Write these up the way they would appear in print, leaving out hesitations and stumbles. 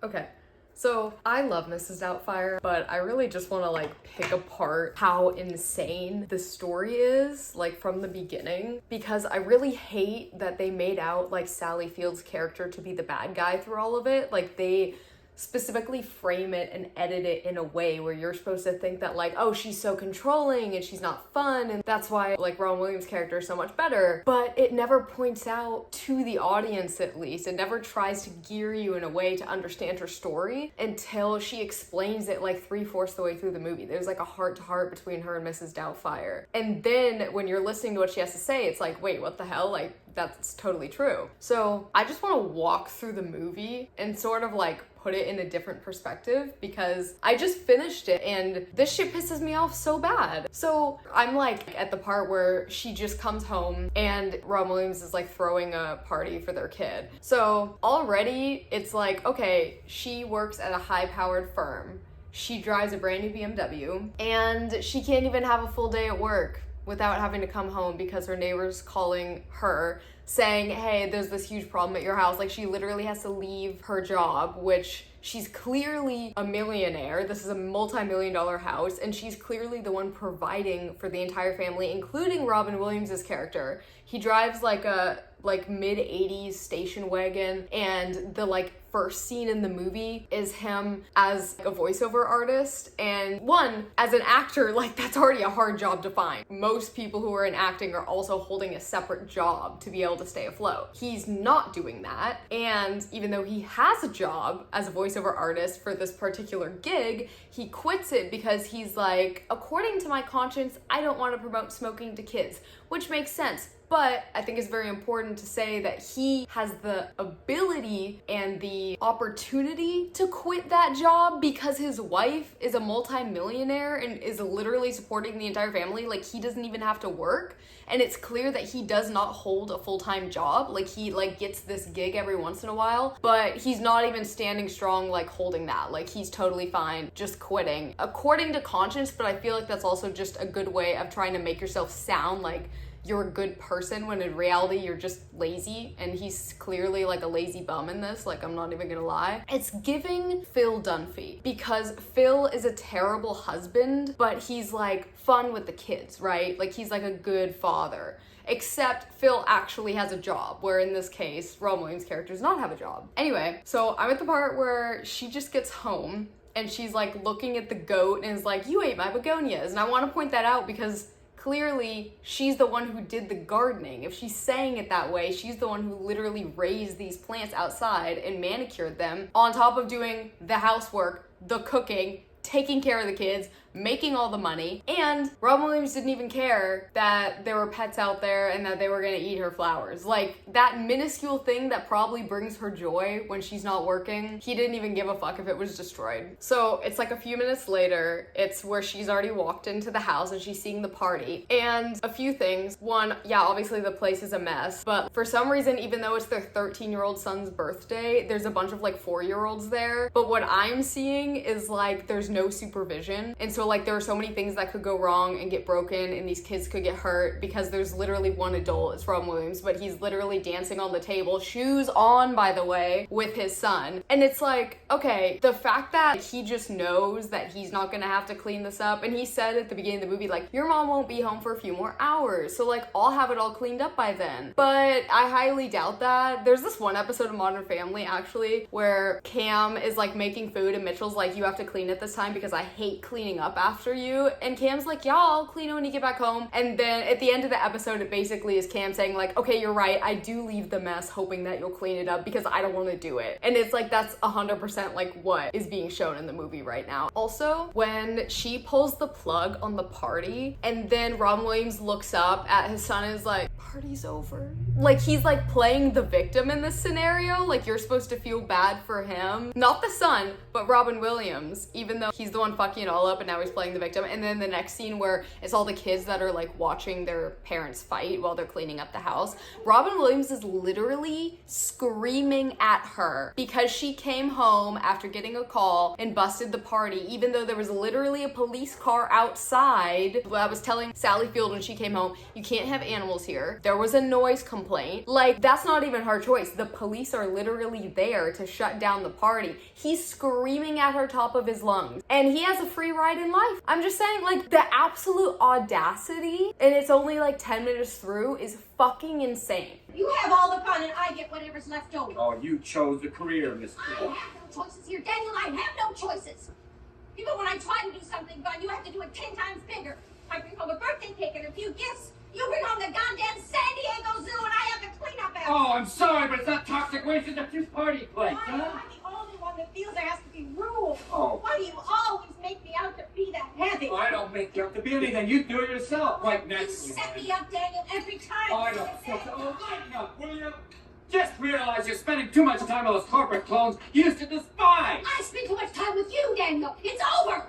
Okay. So I love Mrs. Doubtfire, but I really just want to like pick apart how insane the story is, like from the beginning, because I really hate that they made out like Sally Field's character to be the bad guy through all of it. Like they specifically frame it and edit it in a way where you're supposed to think that like, oh, she's so controlling and she's not fun, and that's why like Ron Williams' character is so much better. But it never points out to the audience, at least it never tries to gear you in a way to understand her story until she explains it like 3/4 the way through the movie. There's like a heart-to-heart between her and Mrs. Doubtfire, and then when you're listening to what she has to say, it's like, wait, what the hell? Like, that's totally true. So I just want to walk through the movie and sort of like put it in a different perspective, because I just finished it and this shit pisses me off so bad. So I'm like at the part where she just comes home and Ron Williams is like throwing a party for their kid. So already it's like, okay, she works at a high-powered firm. She drives a brand new BMW and she can't even have a full day at work without having to come home because her neighbor's calling her saying, hey, there's this huge problem at your house. Like, she literally has to leave her job, which she's clearly a millionaire. This is a multi-million-dollar house, and she's clearly the one providing for the entire family, including Robin Williams' character. He drives like a mid-80s station wagon, and the like first scene in the movie is him as a voiceover artist. And one, as an actor, like that's already a hard job to find. Most people who are in acting are also holding a separate job to be able to stay afloat. He's not doing that, and even though he has a job as a voiceover artist for this particular gig, he quits it because he's like, according to my conscience, I don't want to promote smoking to kids, which makes sense. But I think it's very important to say that he has the ability and the opportunity to quit that job because his wife is a multi-millionaire and is literally supporting the entire family. Like, he doesn't even have to work. And it's clear that he does not hold a full-time job. Like, he like gets this gig every once in a while, but he's not even standing strong like holding that. Like, he's totally fine just quitting according to conscience. But I feel like that's also just a good way of trying to make yourself sound like you're a good person when in reality you're just lazy, and he's clearly like a lazy bum in this. Like, I'm not even gonna lie. It's giving Phil Dunphy, because Phil is a terrible husband, but he's like fun with the kids, right? Like, he's like a good father. Except Phil actually has a job, where in this case, Ron Williams' character does not have a job. Anyway, so I'm at the part where she just gets home and she's like looking at the goat and is like, you ate my begonias. And I want to point that out because clearly she's the one who did the gardening. If she's saying it that way, she's the one who literally raised these plants outside and manicured them, on top of doing the housework, the cooking, taking care of the kids, making all the money. And Robin Williams didn't even care that there were pets out there and that they were gonna eat her flowers. Like, that minuscule thing that probably brings her joy when she's not working, he didn't even give a fuck if it was destroyed. So it's like a few minutes later, it's where she's already walked into the house and she's seeing the party. And a few things. One, yeah, obviously the place is a mess, but for some reason, even though it's their 13-year-old son's birthday, there's a bunch of like 4-year-olds there. But what I'm seeing is like there's no supervision. And so like there are so many things that could go wrong and get broken, and these kids could get hurt because there's literally one adult, it's Robin Williams, but he's literally dancing on the table, shoes on by the way, with his son. And it's like, okay, the fact that he just knows that he's not gonna have to clean this up, and he said at the beginning of the movie like, your mom won't be home for a few more hours, so like I'll have it all cleaned up by then. But I highly doubt that. There's this one episode of Modern Family actually where Cam is like making food and Mitchell's like, you have to clean it this time because I hate cleaning up after you. And Cam's like, yeah, I'll clean it when you get back home. And then at the end of the episode, it basically is Cam saying like, okay, you're right, I do leave the mess hoping that you'll clean it up because I don't want to do it. And it's like, that's 100% like what is being shown in the movie right now. Also, when she pulls the plug on the party and then Robin Williams looks up at his son and is like, party's over. Like, he's like playing the victim in this scenario. Like, you're supposed to feel bad for him. Not the son, but Robin Williams, even though he's the one fucking it all up and now now he's playing the victim. And then the next scene where it's all the kids that are like watching their parents fight while they're cleaning up the house. Robin Williams is literally screaming at her because she came home after getting a call and busted the party, even though there was literally a police car outside. I was telling Sally Field when she came home, you can't have animals here. There was a noise complaint. Like, that's not even her choice. The police are literally there to shut down the party. He's screaming at her top of his lungs, and he has a free ride in life. I'm just saying, like, the absolute audacity, and it's only like 10 minutes through, is fucking insane. You have all the fun and I get whatever's left over. Oh, you chose the career, Miss I have no choices here, Daniel. I have no choices. Even when I try to do something fun, you have to do it 10 times bigger. I bring home a birthday cake and a few gifts. You bring home the goddamn San Diego Zoo and I have to clean up after. Oh, I'm sorry, but it's not toxic waste, it's a few party place, Why huh? am I the only one that feels there has to be rules? Oh. Why do you always make me out to be that heavy? Oh, I don't make you up to be anything. You do it yourself, quite You naturally. set me up, Daniel, every time. Oh, I don't feel so. Oh, lighten up, will you? Just realize you're spending too much time on those corporate clones you used to despise. I spend too much time with you, Daniel. It's over.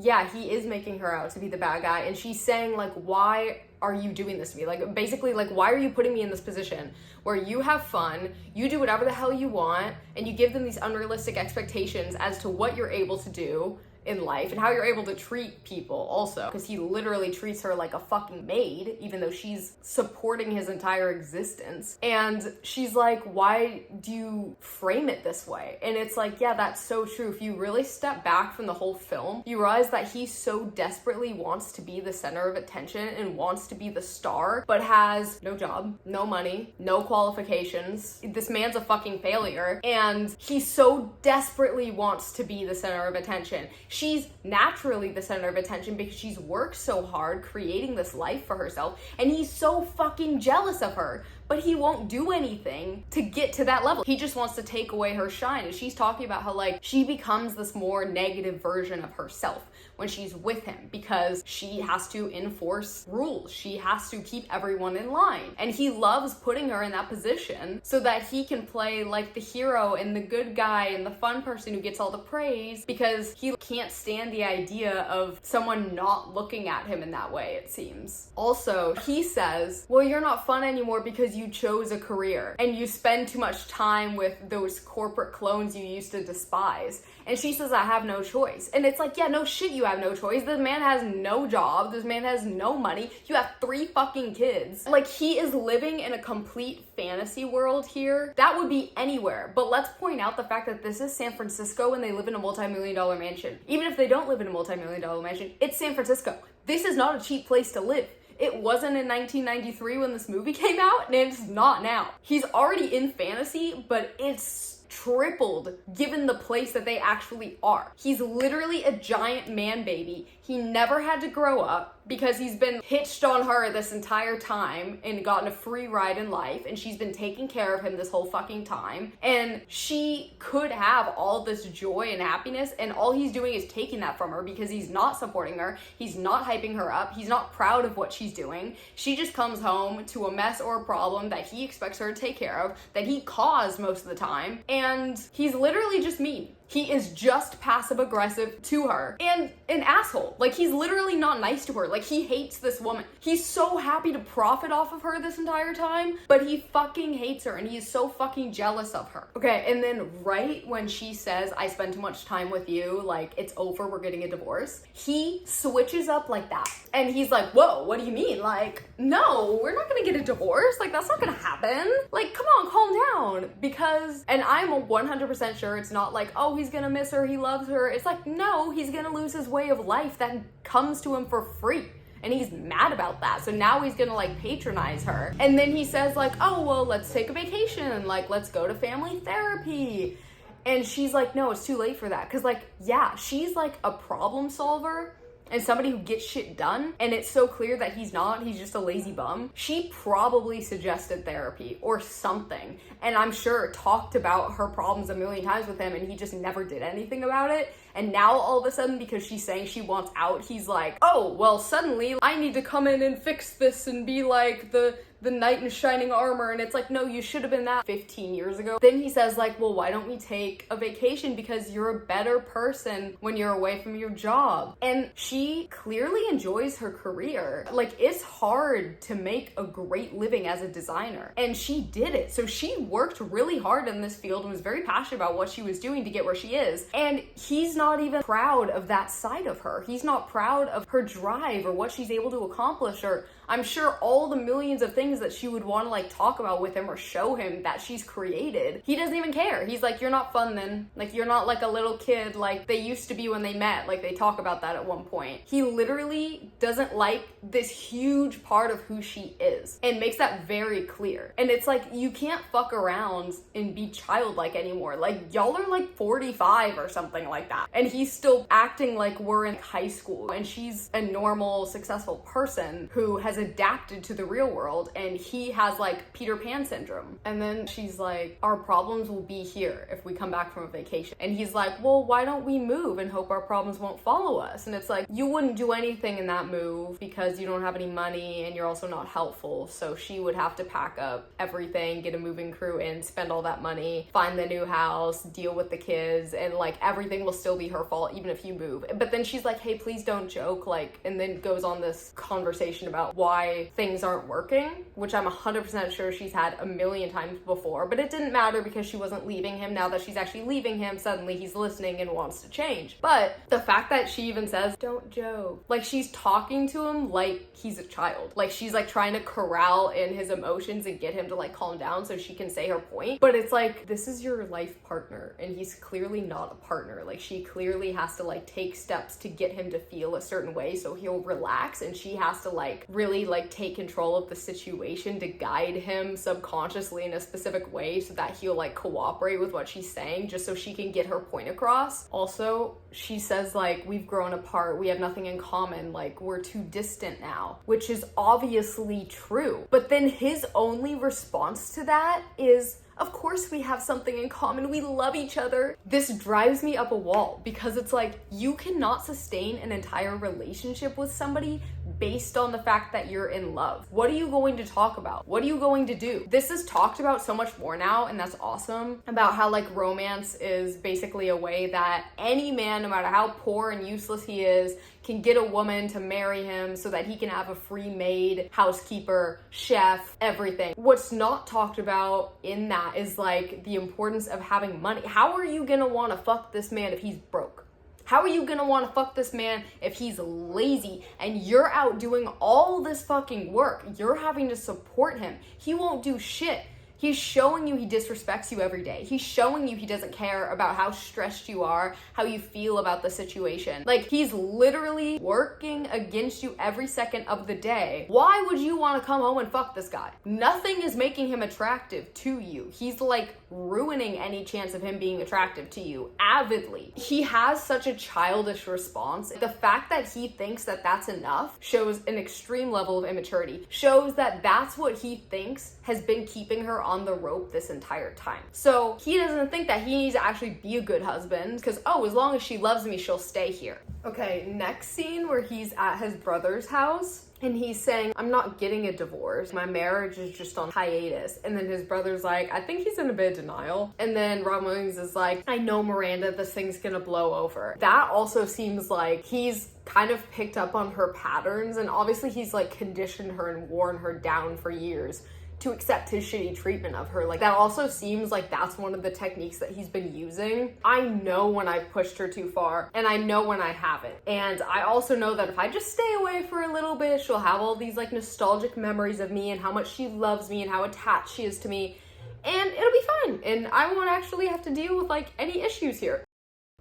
Yeah, he is making her out to be the bad guy, and she's saying, like, why are you doing this to me? Like, basically, like, why are you putting me in this position where you have fun, you do whatever the hell you want, and you give them these unrealistic expectations as to what you're able to do in life and how you're able to treat people also, because he literally treats her like a fucking maid, even though she's supporting his entire existence. And she's like, why do you frame it this way? And it's like, yeah, that's so true. If you really step back from the whole film, you realize that he so desperately wants to be the center of attention and wants to be the star, but has no job, no money, no qualifications. This man's a fucking failure, and he so desperately wants to be the center of attention. She's naturally the center of attention because she's worked so hard creating this life for herself, and he's so fucking jealous of her, but he won't do anything to get to that level. He just wants to take away her shine, and she's talking about how, like, she becomes this more negative version of herself when she's with him because she has to enforce rules. She has to keep everyone in line, and he loves putting her in that position so that he can play like the hero and the good guy and the fun person who gets all the praise, because he can't stand the idea of someone not looking at him in that way, it seems. Also, he says, well, you're not fun anymore because you chose a career and you spend too much time with those corporate clones you used to despise. And she says, I have no choice. And it's like, yeah, no shit, you have no choice. This man has no job. This man has no money. You have 3 fucking kids. Like, he is living in a complete fantasy world here. That would be anywhere. But let's point out the fact that this is San Francisco and they live in a multi-million-dollar mansion. Even if they don't live in a multi-million-dollar mansion, it's San Francisco. This is not a cheap place to live. It wasn't in 1993 when this movie came out, and it's not now. He's already in fantasy, but it's tripled given the place that they actually are. He's literally a giant man baby. He never had to grow up because he's been hitched on her this entire time and gotten a free ride in life, and she's been taking care of him this whole fucking time. And she could have all this joy and happiness, and all he's doing is taking that from her because he's not supporting her, he's not hyping her up, he's not proud of what she's doing. She just comes home to a mess or a problem that he expects her to take care of, that he caused most of the time, and he's literally just mean. He is just passive aggressive to her and an asshole. Like, he's literally not nice to her. Like, he hates this woman. He's so happy to profit off of her this entire time, but he fucking hates her and he's so fucking jealous of her. Okay, and then right when she says, I spend too much time with you, like, it's over, we're getting a divorce, he switches up like that. And he's like, whoa, what do you mean? Like, no, we're not gonna get a divorce. Like, that's not gonna happen. Like, come on, calm down. Because, and I'm 100% sure it's not like, oh, he's gonna miss her, he loves her. It's like, no, he's gonna lose his way of life that comes to him for free. And he's mad about that. So now he's gonna, like, patronize her. And then he says, like, oh, well, let's take a vacation. Like, let's go to family therapy. And she's like, no, it's too late for that. Cause, like, yeah, she's like a problem solver and somebody who gets shit done, and it's so clear that he's not, he's just a lazy bum. She probably suggested therapy or something, and I'm sure talked about her problems a million times with him, and he just never did anything about it. And now all of a sudden, because she's saying she wants out, he's like, oh, well, suddenly I need to come in and fix this and be like the the knight in shining armor, and it's like, no, you should have been that 15 years ago. Then he says like, well, why don't we take a vacation because you're a better person when you're away from your job. And she clearly enjoys her career. Like, it's hard to make a great living as a designer, and she did it. So she worked really hard in this field and was very passionate about what she was doing to get where she is. And he's not even proud of that side of her. He's not proud of her drive or what she's able to accomplish, or I'm sure all the millions of things that she would want to like talk about with him or show him that she's created. He doesn't even care. He's like, you're not fun then. Like, you're not like a little kid like they used to be when they met. Like, they talk about that at one point. He literally doesn't like this huge part of who she is and makes that very clear. And it's like, you can't fuck around and be childlike anymore. Like, y'all are like 45 or something like that. And he's still acting like we're in high school and she's a normal, successful person who has adapted to the real world, and he has like Peter Pan syndrome. And then she's like, our problems will be here if we come back from a vacation. And he's like, well, why don't we move and hope our problems won't follow us? And it's like, you wouldn't do anything in that move because you don't have any money and you're also not helpful. So she would have to pack up everything, get a moving crew in, spend all that money, find the new house, deal with the kids, and like everything will still be her fault even if you move. But then she's like, hey, please don't joke, like, and then goes on this conversation about why things aren't working, which I'm 100% sure she's had a million times before, but it didn't matter because she wasn't leaving him. Now that she's actually leaving him, suddenly he's listening and wants to change. But the fact that she even says, don't joke, like she's talking to him like he's a child. Like she's like trying to corral in his emotions and get him to like calm down so she can say her point. But it's like, this is your life partner and he's clearly not a partner. Like, she clearly has to like take steps to get him to feel a certain way so he'll relax, and she has to like really like take control of the situation to guide him subconsciously in a specific way so that he'll like cooperate with what she's saying, just so she can get her point across. Also, she says like, we've grown apart, we have nothing in common, like we're too distant now, which is obviously true. But then his only response to that is, of course we have something in common, we love each other. This drives me up a wall because it's like, you cannot sustain an entire relationship with somebody based on the fact that you're in love. What are you going to talk about? What are you going to do? This is talked about so much more now, and that's awesome, about how like romance is basically a way that any man, no matter how poor and useless he is, can get a woman to marry him so that he can have a free maid, housekeeper, chef, everything. What's not talked about in that is like the importance of having money. How are you gonna want to fuck this man if he's broke? How are you gonna want to fuck this man if he's lazy and you're out doing all this fucking work? You're having to support him. He won't do shit. He's showing you he disrespects you every day. He's showing you he doesn't care about how stressed you are, how you feel about the situation. Like, he's literally working against you every second of the day. Why would you want to come home and fuck this guy? Nothing is making him attractive to you. He's like ruining any chance of him being attractive to you avidly. He has such a childish response. The fact that he thinks that that's enough shows an extreme level of immaturity, shows that that's what he thinks has been keeping her on the rope this entire time. So he doesn't think that he needs to actually be a good husband because, oh, as long as she loves me, she'll stay here. Okay, next scene where he's at his brother's house. And he's saying, I'm not getting a divorce. My marriage is just on hiatus. And then his brother's like, I think he's in a bit of denial. And then Robin Williams is like, I know, Miranda, this thing's gonna blow over. That also seems like he's kind of picked up on her patterns. And obviously he's like conditioned her and worn her down for years to accept his shitty treatment of her. Like, that also seems like that's one of the techniques that he's been using. I know when I've pushed her too far, and I know when I haven't. And I also know that if I just stay away for a little bit, she'll have all these like nostalgic memories of me and how much she loves me and how attached she is to me, and it'll be fine. And I won't actually have to deal with like any issues here.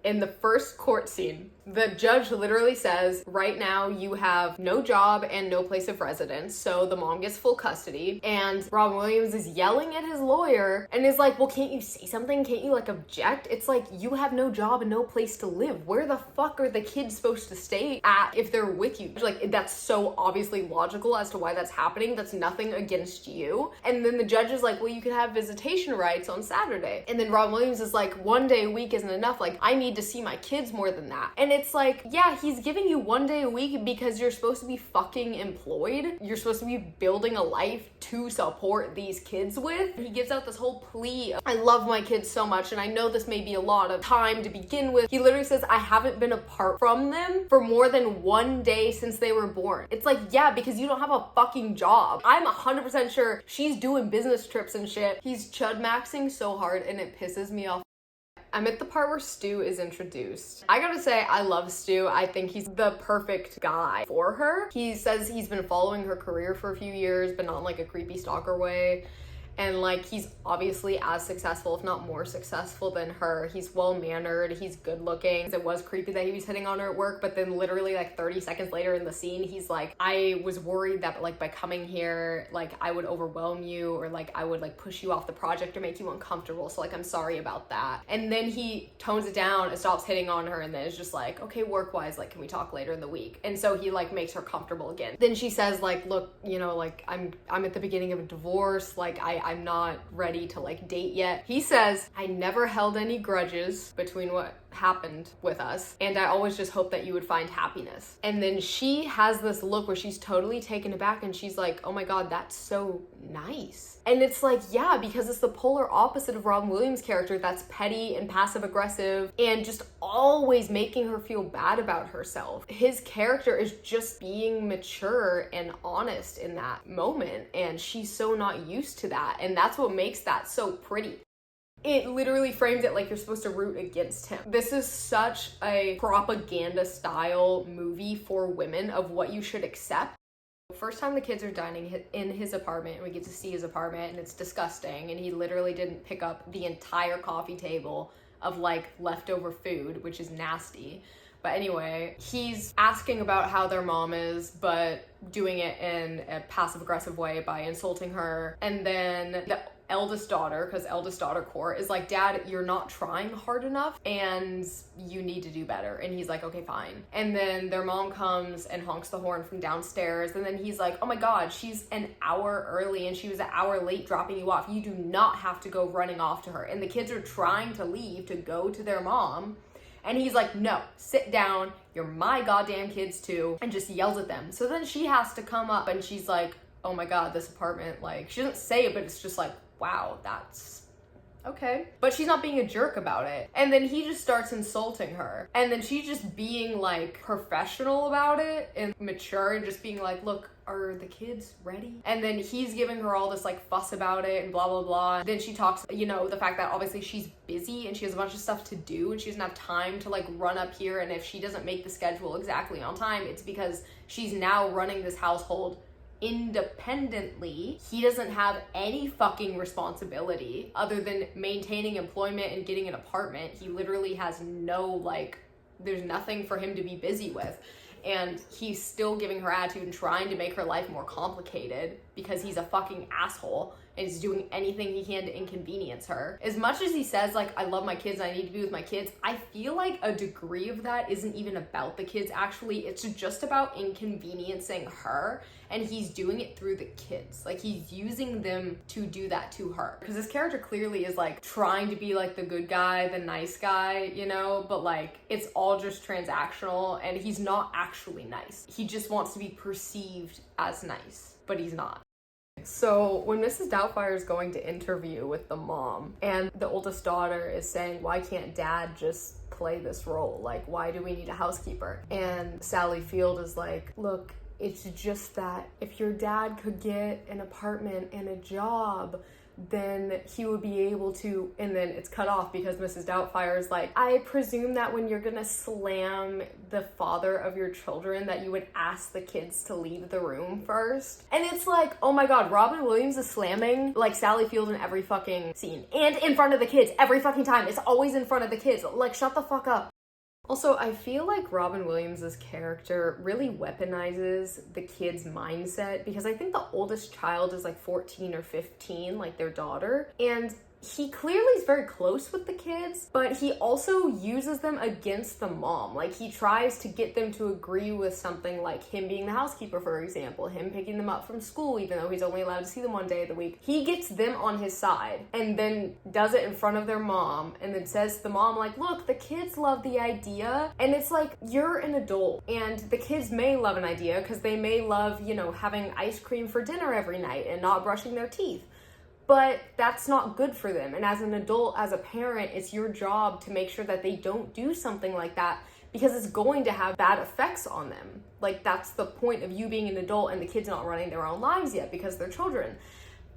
In the first court scene, the judge literally says, right now you have no job and no place of residence, so the mom gets full custody. And Robin Williams is yelling at his lawyer and is like, well, can't you say something? Can't you like object? It's like, you have no job and no place to live. Where the fuck are the kids supposed to stay at if they're with you? Like, that's so obviously logical as to why that's happening. That's nothing against you. And then the judge is like, well, you can have visitation rights on Saturday. And then Robin Williams is like, one day a week isn't enough. Like, I need need to see my kids more than that. And it's like, yeah, he's giving you 1 day a week because you're supposed to be fucking employed. You're supposed to be building a life to support these kids with. He gives out this whole plea of, I love my kids so much, and I know this may be a lot of time to begin with. He literally says, I haven't been apart from them for more than 1 day since they were born. It's like, yeah, because you don't have a fucking job. I'm 100% sure she's doing business trips and shit. He's chud maxing so hard and it pisses me off. I'm at the part where Stu is introduced. I gotta say, I love Stu. I think he's the perfect guy for her. He says he's been following her career for a few years, but not in like a creepy stalker way. And like, he's obviously as successful, if not more successful than her. He's well-mannered, he's good-looking. It was creepy that he was hitting on her at work, but then literally like 30 seconds later in the scene, he's like, I was worried that like by coming here, like I would overwhelm you, or like I would like push you off the project or make you uncomfortable. So like, I'm sorry about that. And then he tones it down and stops hitting on her, and then is just like, okay, work-wise, like, can we talk later in the week? And so he like makes her comfortable again. Then she says like, look, you know, like I'm at the beginning of a divorce, like I'm not ready to like date yet. He says, I never held any grudges between what happened with us, and I always just hoped that you would find happiness. And then she has this look where she's totally taken aback, and she's like, oh my god, that's so nice. And it's like, yeah, because it's the polar opposite of Robin Williams' character that's petty and passive aggressive and just always making her feel bad about herself. His character is just being mature and honest in that moment, and she's so not used to that, and that's what makes that so pretty. It literally frames it like you're supposed to root against him. This is such a propaganda style movie for women of what you should accept. First time the kids are dining in his apartment, and we get to see his apartment, and it's disgusting, and he literally didn't pick up the entire coffee table of like leftover food, which is nasty. But anyway, he's asking about how their mom is, but doing it in a passive aggressive way by insulting her. And then the eldest daughter, because eldest daughter core, is like, Dad, you're not trying hard enough and you need to do better. And he's like, okay, fine. And then their mom comes and honks the horn from downstairs, and then he's like, oh my god, she's an hour early and she was an hour late dropping you off. You do not have to go running off to her. And the kids are trying to leave to go to their mom, and he's like, no, sit down, you're my goddamn kids too, and just yells at them. So then she has to come up, and she's like, oh my god, this apartment, like, she doesn't say it, but it's just like, wow, that's okay. But she's not being a jerk about it. And then he just starts insulting her. And then she's just being like professional about it and mature and just being like, look, are the kids ready? And then he's giving her all this like fuss about it and blah, blah, blah. Then she talks, you know, the fact that obviously she's busy and she has a bunch of stuff to do and she doesn't have time to like run up here. And if she doesn't make the schedule exactly on time, it's because she's now running this household independently. He doesn't have any fucking responsibility other than maintaining employment and getting an apartment. He literally has no, like, there's nothing for him to be busy with. And he's still giving her attitude and trying to make her life more complicated because he's a fucking asshole and is doing anything he can to inconvenience her. As much as he says, like, I love my kids, I need to be with my kids, I feel like a degree of that isn't even about the kids, actually. It's just about inconveniencing her, and he's doing it through the kids. Like, he's using them to do that to her. Because this character clearly is, like, trying to be, like, the good guy, the nice guy, you know? But, like, it's all just transactional, and he's not actually nice. He just wants to be perceived as nice, but he's not. So when Mrs. Doubtfire is going to interview with the mom, and the oldest daughter is saying, why can't dad just play this role? Like, why do we need a housekeeper? And Sally Field is like, look, it's just that if your dad could get an apartment and a job, then he would be able to, and then it's cut off because Mrs. Doubtfire is like, I presume that when you're gonna slam the father of your children that you would ask the kids to leave the room first. And it's like, oh my god, Robin Williams is slamming like Sally Field in every fucking scene. And in front of the kids, every fucking time. It's always in front of the kids. Like, shut the fuck up. Also, I feel like Robin Williams' character really weaponizes the kid's mindset because I think the oldest child is like 14 or 15, like their daughter. And he clearly is very close with the kids, but he also uses them against the mom. Like, he tries to get them to agree with something, like him being the housekeeper, for example, him picking them up from school, even though he's only allowed to see them one day of the week. He gets them on his side and then does it in front of their mom and then says to the mom, like, look, the kids love the idea. And it's like, you're an adult and the kids may love an idea because they may love, you know, having ice cream for dinner every night and not brushing their teeth. But that's not good for them. And as an adult, as a parent, it's your job to make sure that they don't do something like that because it's going to have bad effects on them. Like, that's the point of you being an adult and the kids not running their own lives yet because they're children.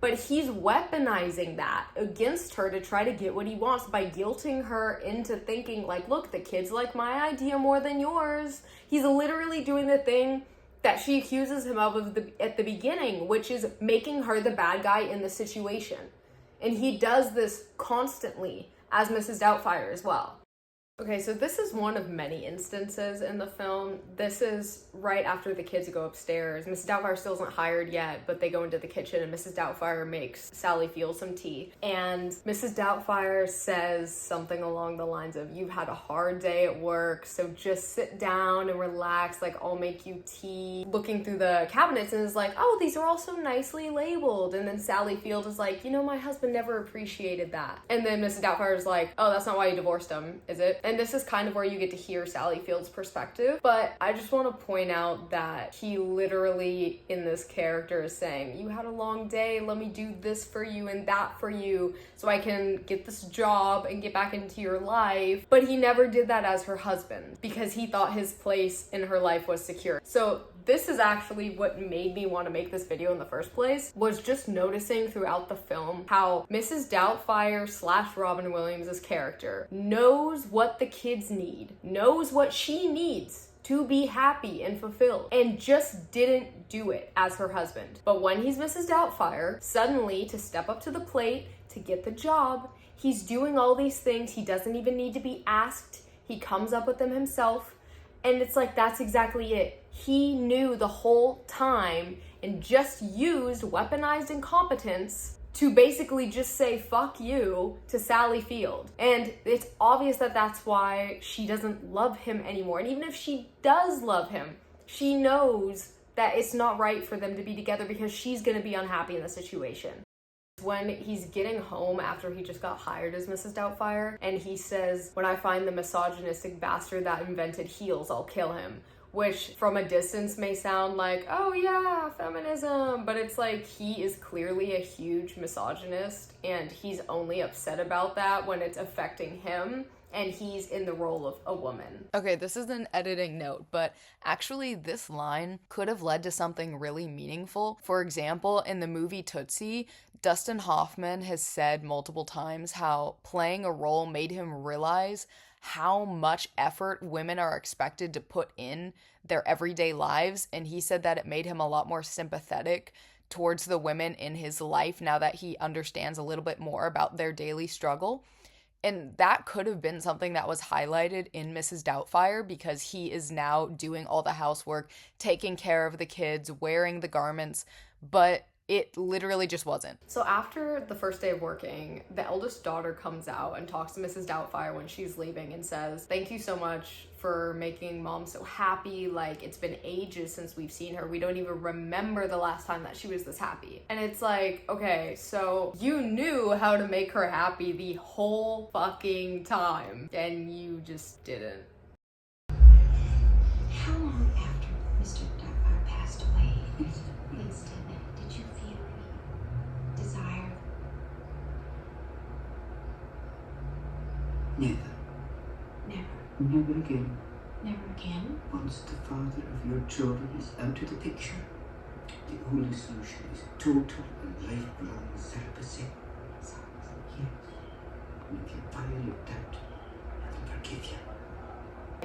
But he's weaponizing that against her to try to get what he wants by guilting her into thinking, like, look, the kids like my idea more than yours. He's literally doing the thing that she accuses him of at the beginning, which is making her the bad guy in the situation. And he does this constantly as Mrs. Doubtfire as well. Okay, so this is one of many instances in the film. This is right after the kids go upstairs. Mrs. Doubtfire still isn't hired yet, but they go into the kitchen and Mrs. Doubtfire makes Sally Field some tea. And Mrs. Doubtfire says something along the lines of, you've had a hard day at work, so just sit down and relax, like, I'll make you tea. Looking through the cabinets and is like, oh, these are all so nicely labeled. And then Sally Field is like, you know, my husband never appreciated that. And then Mrs. Doubtfire is like, oh, that's not why you divorced him, is it? And this is kind of where you get to hear Sally Field's perspective. But I just want to point out that he literally, in this character, is saying, you had a long day, let me do this for you and that for you so I can get this job and get back into your life. But he never did that as her husband because he thought his place in her life was secure. So this is actually what made me want to make this video in the first place, was just noticing throughout the film how Mrs. Doubtfire / Robin Williams' character knows what the kids need, knows what she needs to be happy and fulfilled, and just didn't do it as her husband. But when he's Mrs. Doubtfire, suddenly to step up to the plate, to get the job, he's doing all these things. He doesn't even need to be asked. He comes up with them himself. And it's like, that's exactly it. He knew the whole time and just used weaponized incompetence to basically just say, fuck you, to Sally Field. And it's obvious that that's why she doesn't love him anymore. And even if she does love him, she knows that it's not right for them to be together because she's gonna be unhappy in the situation. When he's getting home after he just got hired as Mrs. Doubtfire, and he says, when I find the misogynistic bastard that invented heels, I'll kill him. Which from a distance may sound like, oh yeah, feminism, but it's like, he is clearly a huge misogynist and he's only upset about that when it's affecting him and he's in the role of a woman. Okay, this is an editing note, but actually this line could have led to something really meaningful. For example, in the movie Tootsie, Dustin Hoffman has said multiple times how playing a role made him realize how much effort women are expected to put in their everyday lives, and he said that it made him a lot more sympathetic towards the women in his life now that he understands a little bit more about their daily struggle. And that could have been something that was highlighted in Mrs. Doubtfire because he is now doing all the housework, taking care of the kids, wearing the garments, but it literally just wasn't. So after the first day of working, the eldest daughter comes out and talks to Mrs. Doubtfire when she's leaving and says, thank you so much for making mom so happy. Like, it's been ages since we've seen her. We don't even remember the last time that she was this happy. And it's like, okay, so you knew how to make her happy the whole fucking time and you just didn't. How long after Mr. Doubtfire passed away, Winston, did you feel any desire? Never. Never. Never again. Never again? Once the father of your children is out of the picture, the only solution is total and lifelong celibacy. Yes. And if you violate that, I will forgive you.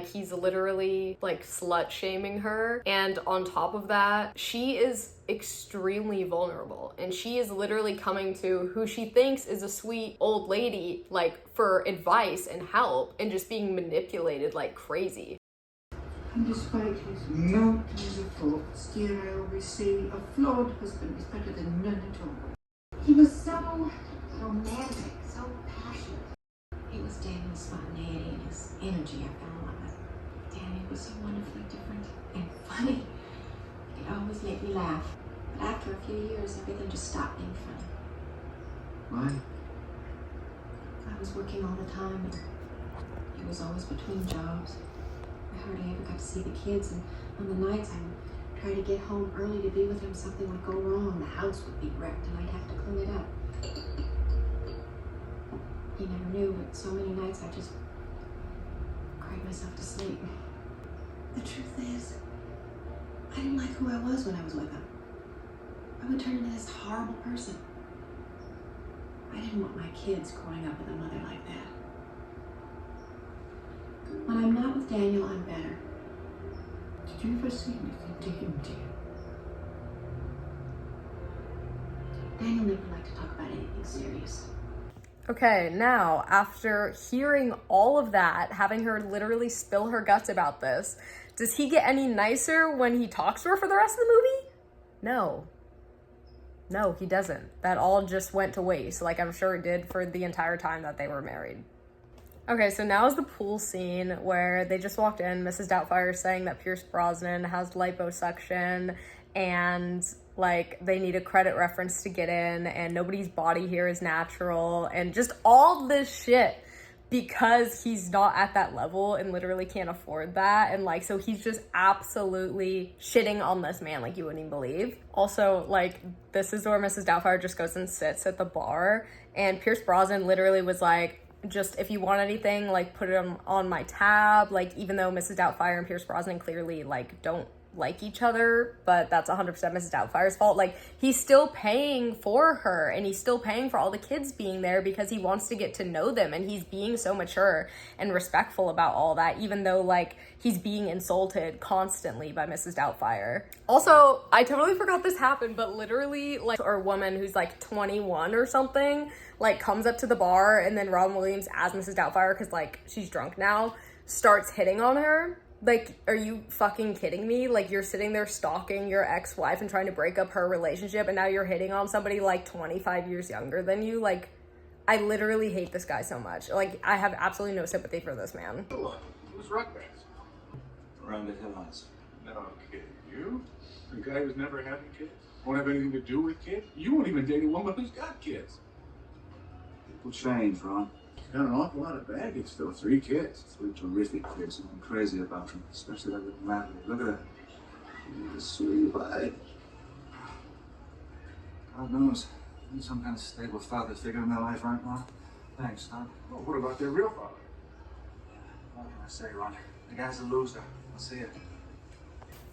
He's literally like slut shaming her, and on top of that, she is extremely vulnerable and she is literally coming to who she thinks is a sweet old lady like for advice and help, and just being manipulated like crazy. And despite his mountains of faults, dear, I always say a flawed husband is better than none at all. He was so romantic, so was Daniel's spontaneity and his energy I fell in love with. Daniel was so wonderfully different and funny. It always made me laugh. But after a few years, everything just stopped being funny. Why? I was working all the time, and he was always between jobs. I hardly ever got to see the kids, and on the nights I would try to get home early to be with him. Something would go wrong, the house would be wrecked, and I'd have to clean it up. He never knew, but so many nights I just cried myself to sleep. The truth is, I didn't like who I was when I was with him. I would turn into this horrible person. I didn't want my kids growing up with a mother like that. When I'm not with Daniel, I'm better. Did you ever say anything to him, dear? Daniel never liked to talk about anything serious. Okay, now, after hearing all of that, having her literally spill her guts about this, does he get any nicer when he talks to her for the rest of the movie? No. No, he doesn't. That all just went to waste, like I'm sure it did for the entire time that they were married. Okay, so now is the pool scene where they just walked in. Mrs. Doubtfire is saying that Pierce Brosnan has liposuction and like they need a credit reference to get in and nobody's body here is natural and just all this shit because he's not at that level and literally can't afford that. And like, so he's just absolutely shitting on this man like you wouldn't even believe. Also, like, this is where Mrs. Doubtfire just goes and sits at the bar and Pierce Brosnan literally was like, just if you want anything, like put it on my tab. Like, even though Mrs. Doubtfire and Pierce Brosnan clearly like don't like each other, but that's 100% Mrs. Doubtfire's fault. Like, he's still paying for her and he's still paying for all the kids being there because he wants to get to know them, and he's being so mature and respectful about all that, even though like he's being insulted constantly by Mrs. Doubtfire. Also, I totally forgot this happened, but literally like a woman who's like 21 or something like comes up to the bar, and then Robin Williams as Mrs. Doubtfire, because like she's drunk now, starts hitting on her. Like, are you fucking kidding me? Like, you're sitting there stalking your ex-wife and trying to break up her relationship, and now you're hitting on somebody like 25 years younger than you. Like, I literally hate this guy so much. Like, I have absolutely no sympathy for this man. Who's Rugrats? Around the Hills. No kid. You? The guy who's never having kids? Won't have anything to do with kids? You won't even date a woman who's got kids. People change, Ron. Got an awful lot of baggage, though. 3 kids. 3 terrific kids. I'm crazy about them, especially that little Natalie. Look at her. She's a sweetheart. God knows. I need some kind of stable father figure in my life right now. Thanks, son. Well, what about their real father? What can I say, Ron? The guy's a loser. I'll see it.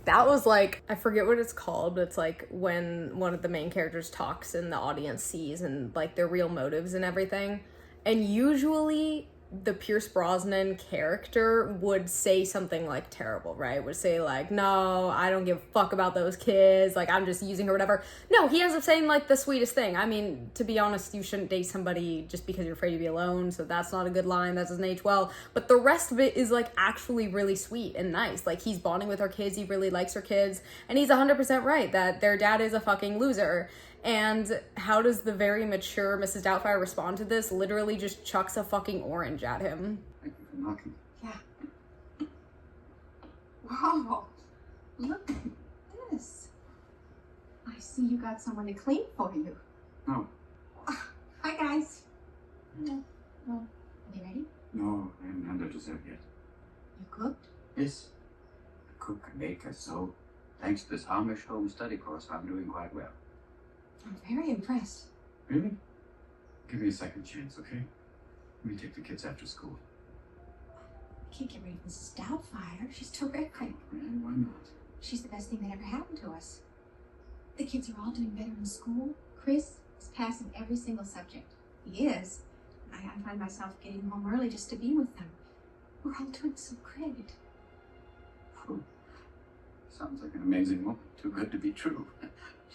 That was like, I forget what it's called, but it's like when one of the main characters talks and the audience sees and like their real motives and everything. And usually the Pierce Brosnan character would say something like terrible, right? Would say like, no, I don't give a fuck about those kids. Like, I'm just using her, whatever. No, he ends up saying like the sweetest thing. I mean, to be honest, you shouldn't date somebody just because you're afraid to be alone. So that's not a good line. That doesn't age well. But the rest of it is like actually really sweet and nice. Like, he's bonding with her kids. He really likes her kids. And he's 100% right that their dad is a fucking loser. And how does the very mature Mrs. Doubtfire respond to this? Literally just chucks a fucking orange at him. Thank you for knocking. Yeah. Wow. Look at this. I see you got someone to clean for you. No. Hi, guys. No. Are you ready? No, I haven't had a dessert yet. You cooked? Yes. I cook and bake, so thanks to this Amish home study course, I'm doing quite well. I'm very impressed. Really? Give me a second chance, okay? Let me take the kids after school. I can't get rid of Mrs. Doubtfire. She's terrific. Really? Why not? She's the best thing that ever happened to us. The kids are all doing better in school. Chris is passing every single subject. He is. I find myself getting home early just to be with them. We're all doing so great. Phew. Sounds like an amazing woman. Too good to be true.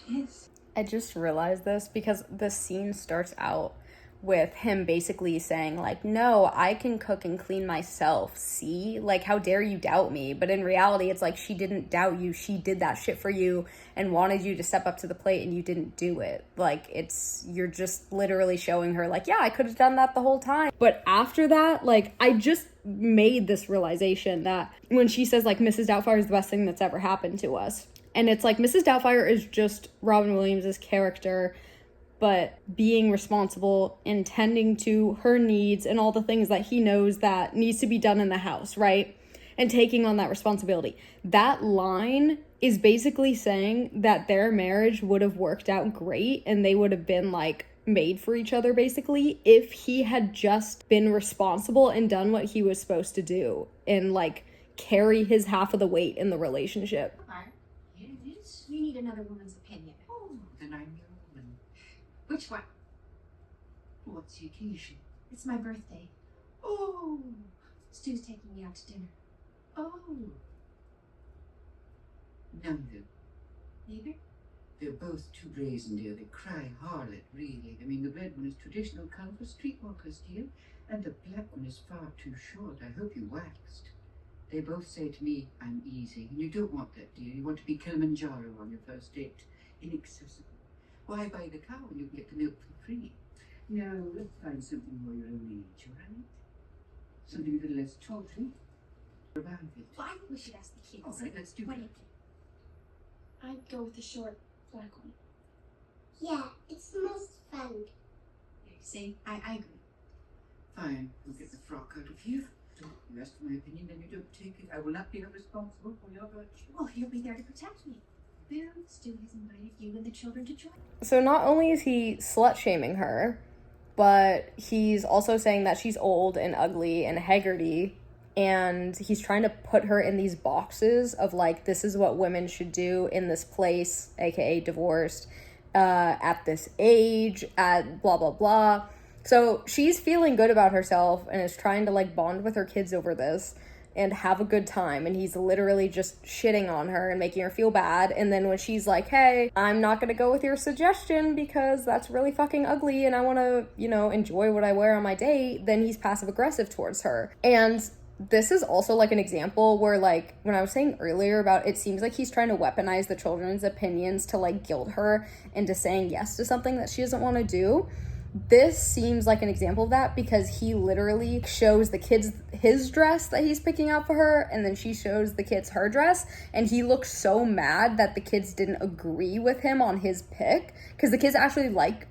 She is. I just realized this because the scene starts out with him basically saying like, no, I can cook and clean myself, see, like, how dare you doubt me? But in reality, it's like, she didn't doubt you, she did that shit for you and wanted you to step up to the plate, and you didn't do it. Like, you're just literally showing her like, yeah, I could have done that the whole time. But after that, like, I just made this realization that when she says like, Mrs. Doubtfire is the best thing that's ever happened to us, and it's like, Mrs. Doubtfire is just Robin Williams' character, but being responsible and tending to her needs and all the things that he knows that needs to be done in the house, right? And taking on that responsibility. That line is basically saying that their marriage would have worked out great and they would have been like made for each other basically if he had just been responsible and done what he was supposed to do and like carry his half of the weight in the relationship. Here it is. We need another woman's opinion. Oh, then I'm your woman. Which one? What's the occasion? It's my birthday. Oh, Stu's taking me out to dinner. oh. Neither. Neither? They're both too brazen, dear. They cry harlot, really. I mean, the red one is traditional colour for streetwalkers, dear, and the black one is far too short. I hope you waxed. They both say to me, I'm easy, and you don't want that, dear. You want to be Kilimanjaro on your first date. Inaccessible. Why buy the cow when you can get the milk for free? No, let's find something more your own age, all right? Something a little less tawdry. Revive it. Well, I think we should ask the kids. All right, let's do What do that. you think? I'd go with the short black one. Yeah, it's the most fun. See, I agree. Fine, we'll get the frock out of here. You ask for my opinion, then you don't take it. I will not be held responsible for your virtue. Well, he'll be there to protect me. Bill, Stu has invited you and the children to join. So not only is he slut-shaming her, but he's also saying that she's old and ugly and haggardy, and he's trying to put her in these boxes of like, this is what women should do in this place, aka divorced, at this age, at blah blah blah. So she's feeling good about herself and is trying to like bond with her kids over this and have a good time, and he's literally just shitting on her and making her feel bad. And then when she's like, hey, I'm not gonna go with your suggestion because that's really fucking ugly and I want to, you know, enjoy what I wear on my date, then he's passive aggressive towards her. And this is also like an example where, like, when I was saying earlier about it seems like he's trying to weaponize the children's opinions to like guilt her into saying yes to something that she doesn't want to do. This seems like an example of that because he literally shows the kids his dress that he's picking out for her, and then she shows the kids her dress, and he looks so mad that the kids didn't agree with him on his pick, because the kids actually like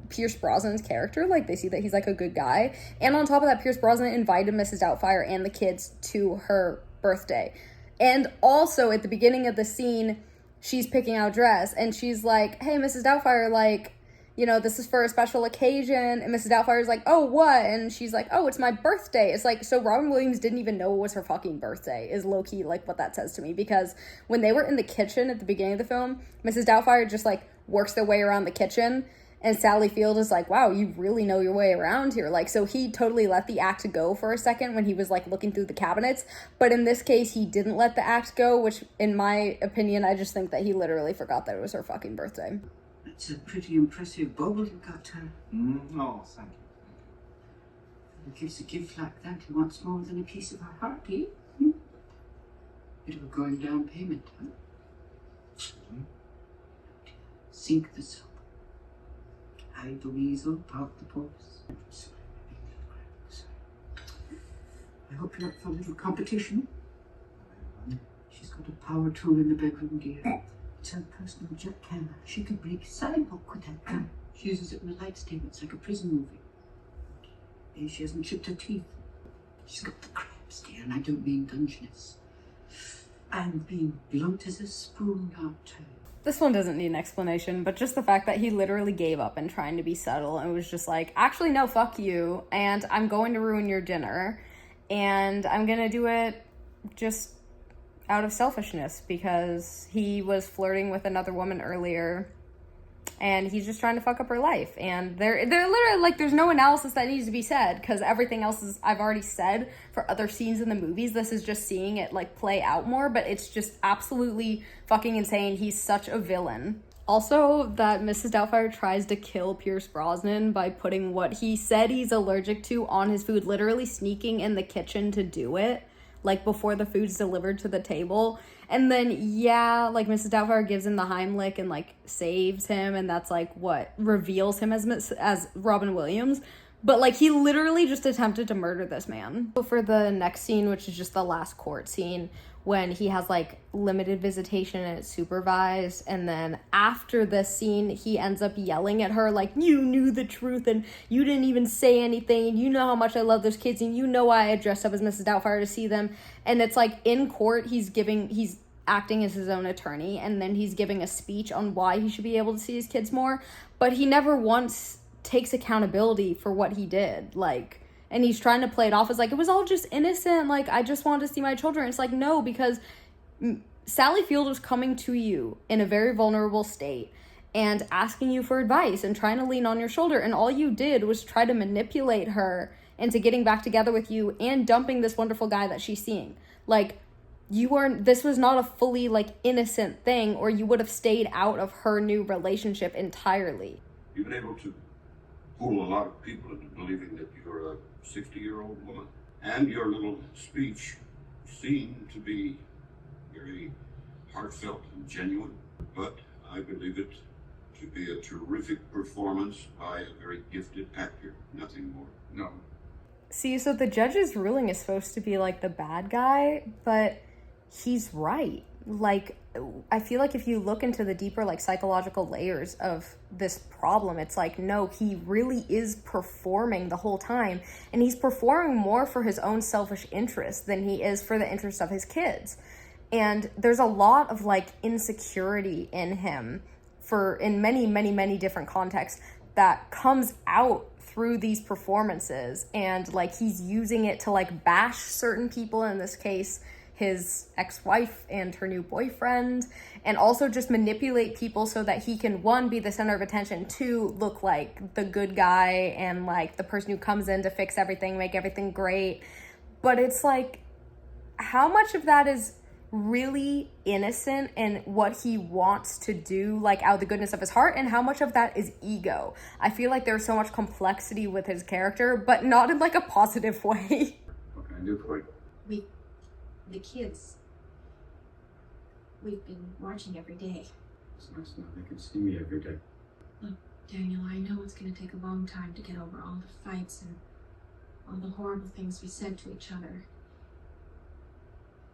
Pierce Brosnan's character. Like, they see that he's like a good guy, and on top of that, Pierce Brosnan invited Mrs. Doubtfire and the kids to her birthday. And also at the beginning of the scene, she's picking out a dress, and she's like, hey, Mrs. Doubtfire, like, you know, this is for a special occasion. And Mrs. Doubtfire's like, oh, what? And she's like, oh, it's my birthday. It's like, so Robin Williams didn't even know it was her fucking birthday, is low-key like what that says to me. Because when they were in the kitchen at the beginning of the film, Mrs. Doubtfire just like works their way around the kitchen, and Sally Field is like, wow, you really know your way around here. Like, so he totally let the act go for a second when he was like looking through the cabinets. But in this case, he didn't let the act go, which in my opinion, I just think that he literally forgot that it was her fucking birthday. It's a pretty impressive bauble you got her. Oh, thank you. Who gives a gift like that who wants more than a piece of her heart, eh? Hmm? Bit of a going down payment, huh? Sink the soap. Hide the weasel, pout the pulse. I hope you're up for a little competition. She's got a power tool in the bedroom, dear. It's her personal jackhammer. She could break sidewalk with that gun. She uses it in the light statements like a prison movie. Maybe she hasn't chipped her teeth. She's got the crabs, dear, and I don't mean Dungeness. I'm being blunt as a spoon, aren't I? This one doesn't need an explanation, but just the fact that he literally gave up and trying to be subtle and was just like, actually, no, fuck you, and I'm going to ruin your dinner, and I'm gonna do it just out of selfishness because he was flirting with another woman earlier and he's just trying to fuck up her life. And they're literally like, there's no analysis that needs to be said because everything else is I've already said for other scenes in the movies. This is just seeing it like play out more, but it's just absolutely fucking insane. He's such a villain. Also, that Mrs. Doubtfire tries to kill Pierce Brosnan by putting what he said he's allergic to on his food, literally sneaking in the kitchen to do it, like before the food's delivered to the table. And then, yeah, like Mrs. Doubtfire gives him the Heimlich and like saves him, and that's like what reveals him as Robin Williams. But like he literally just attempted to murder this man. So for the next scene, which is just the last court scene, when he has like limited visitation and it's supervised, and then after this scene he ends up yelling at her like, you knew the truth and you didn't even say anything, and you know how much I love those kids, and you know why I dressed up as Mrs. Doubtfire to see them. And it's like in court he's acting as his own attorney, and then he's giving a speech on why he should be able to see his kids more, but he never once takes accountability for what he did. Like, and he's trying to play it off as like, it was all just innocent, like I just wanted to see my children. It's like, no, because Sally Field was coming to you in a very vulnerable state and asking you for advice and trying to lean on your shoulder, and all you did was try to manipulate her into getting back together with you and dumping this wonderful guy that she's seeing. Like, this was not a fully like innocent thing, or you would have stayed out of her new relationship entirely. You've been able to fool a lot of people into believing that you're a 60-year-old woman. And your little speech seemed to be very heartfelt and genuine, but I believe it to be a terrific performance by a very gifted actor, nothing more. No. See, so the judge's ruling is supposed to be like the bad guy, but he's right. Like, I feel like if you look into the deeper like psychological layers of this problem, it's like, no, he really is performing the whole time, and he's performing more for his own selfish interest than he is for the interest of his kids. And there's a lot of like insecurity in him in many different contexts that comes out through these performances, and like he's using it to like bash certain people, in this case his ex-wife and her new boyfriend, and also just manipulate people so that he can, one, be the center of attention, two, look like the good guy and like the person who comes in to fix everything, make everything great. But it's like, how much of that is really innocent and what he wants to do, like out of the goodness of his heart, and how much of that is ego? I feel like there's so much complexity with his character, but not in like a positive way. What can I do for you? The kids, we've been watching every day. It's nice to know they can see me every day. Look, Daniel, I know it's going to take a long time to get over all the fights and all the horrible things we said to each other.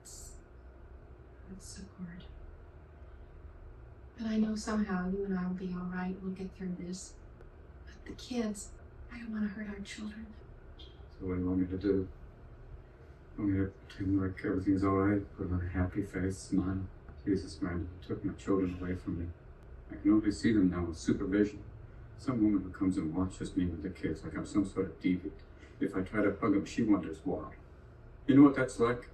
It's so hard. But I know somehow you and I will be all right. We'll get through this. But the kids, I don't want to hurt our children. So what do you want me to do? I'm gonna pretend like everything's alright, put on a happy face, smile. Jesus, man, you took my children away from me. I can only see them now with supervision. Some woman who comes and watches me with the kids like I'm some sort of deviant. If I try to hug them, she wonders why. You know what that's like?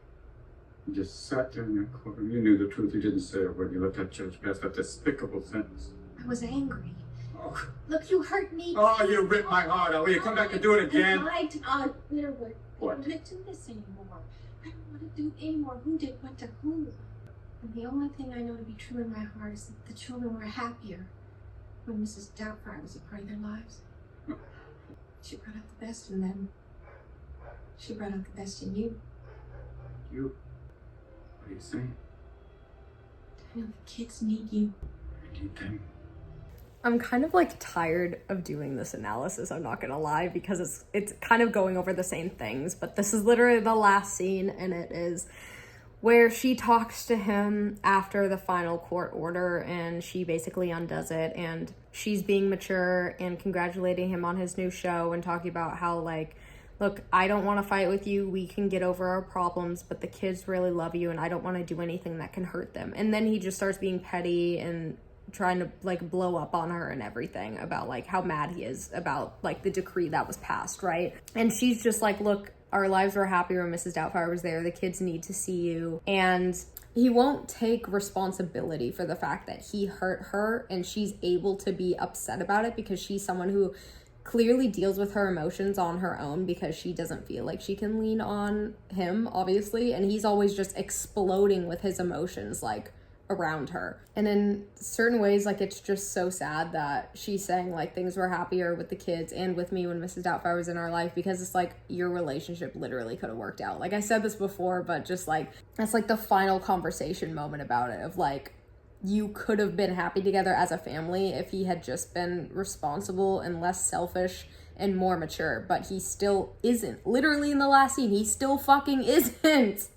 You just sat there in that corner. You knew the truth. You didn't say a word. You let that judge pass that despicable sentence. I was angry. Oh, Look, you hurt me. oh, you ripped my heart out. Will you come back and do it again? Winterwood. What? I don't want to do this anymore. I don't want to do anymore. Who did what to who? And the only thing I know to be true in my heart is that the children were happier when Mrs. Doubtfire was a part of their lives. She brought out the best in them. She brought out the best in you. You? What are you saying? Daniel, the kids need you. I need them. I'm kind of like tired of doing this analysis, I'm not gonna lie, because it's kind of going over the same things, but this is literally the last scene, and it is where she talks to him after the final court order, and she basically undoes it, and she's being mature and congratulating him on his new show and talking about how like, look, I don't want to fight with you, we can get over our problems, but the kids really love you and I don't want to do anything that can hurt them. And then he just starts being petty and trying to like blow up on her and everything about like how mad he is about like the decree that was passed, right? And she's just like, look, our lives were happier when Mrs. Doubtfire was there, the kids need to see you. And he won't take responsibility for the fact that he hurt her, and she's able to be upset about it because she's someone who clearly deals with her emotions on her own because she doesn't feel like she can lean on him, obviously, and he's always just exploding with his emotions like, around her. And in certain ways, like, it's just so sad that she's saying, like, things were happier with the kids and with me when Mrs. Doubtfire was in our life, because it's like your relationship literally could have worked out. Like, I said this before, but just like, that's like the final conversation moment about it, of like, you could have been happy together as a family if he had just been responsible and less selfish and more mature, but he still isn't. Literally in the last scene, he still fucking isn't.